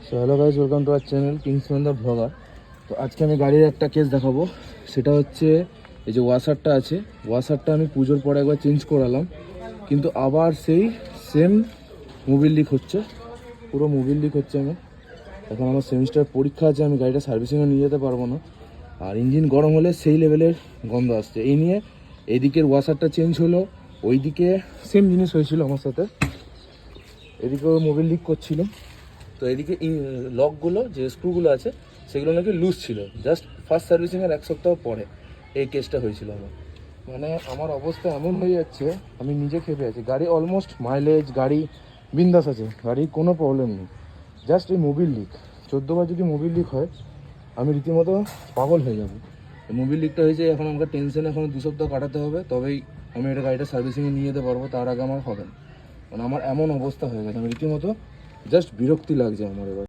So hello guys, welcome to our channel Kingsman the blogger. তো আজকে আমি গাড়ির একটা কেস দেখাবো। সেটা হচ্ছে এই যে ওয়াশারটা আছে, ওয়াশারটা আমি পুজোর পরে একবার চেঞ্জ করালাম, কিন্তু আবার সেই সেম মোবিল লিক হচ্ছে, পুরো মোবিল লিক হচ্ছে। আমি এখন আমার সেমিস্টার পরীক্ষা আছে, আমি গাড়িটা সার্ভিসিংয়ে নিয়ে যেতে পারবো না। আর ইঞ্জিন গরম হলে সেই লেভেলের গন্ধ আসছে। এই নিয়ে এদিকের ওয়াশারটা চেঞ্জ হলো, ওইদিকে সেম জিনিস হয়েছিল আমার সাথে, এদিকেও মোবিল লিক করছিল। তো এদিকে লকগুলো যে স্ক্রুগুলো আছে সেগুলো নাকি লুজ ছিল। জাস্ট ফার্স্ট সার্ভিসিংয়ের এক সপ্তাহ পরে এই কেসটা হয়েছিল আমার। মানে আমার অবস্থা এমন হয়ে যাচ্ছে, আমি নিজে খেপে আছি। গাড়ি অলমোস্ট মাইলেজ, গাড়ি বিন্দাস আছে, গাড়ির কোনো প্রবলেম নেই, জাস্ট এই মোবিল লিক। 14 বার যদি মোবিল লিক হয় আমি রীতিমতো পাগল হয়ে যাবো। মোবিল লিকটা হয়েছে, এখন আমাকে টেনশন, এখন 2 সপ্তাহ কাটাতে হবে, তবেই আমি এটা গাড়িটা সার্ভিসিংয়ে নিয়ে যেতে পারবো। তার আগে আমার হবে না। মানে আমার এমন অবস্থা হয়ে গেছে, আমি রীতিমতো জাস্ট বিরক্তি লাগছে আমার এবার।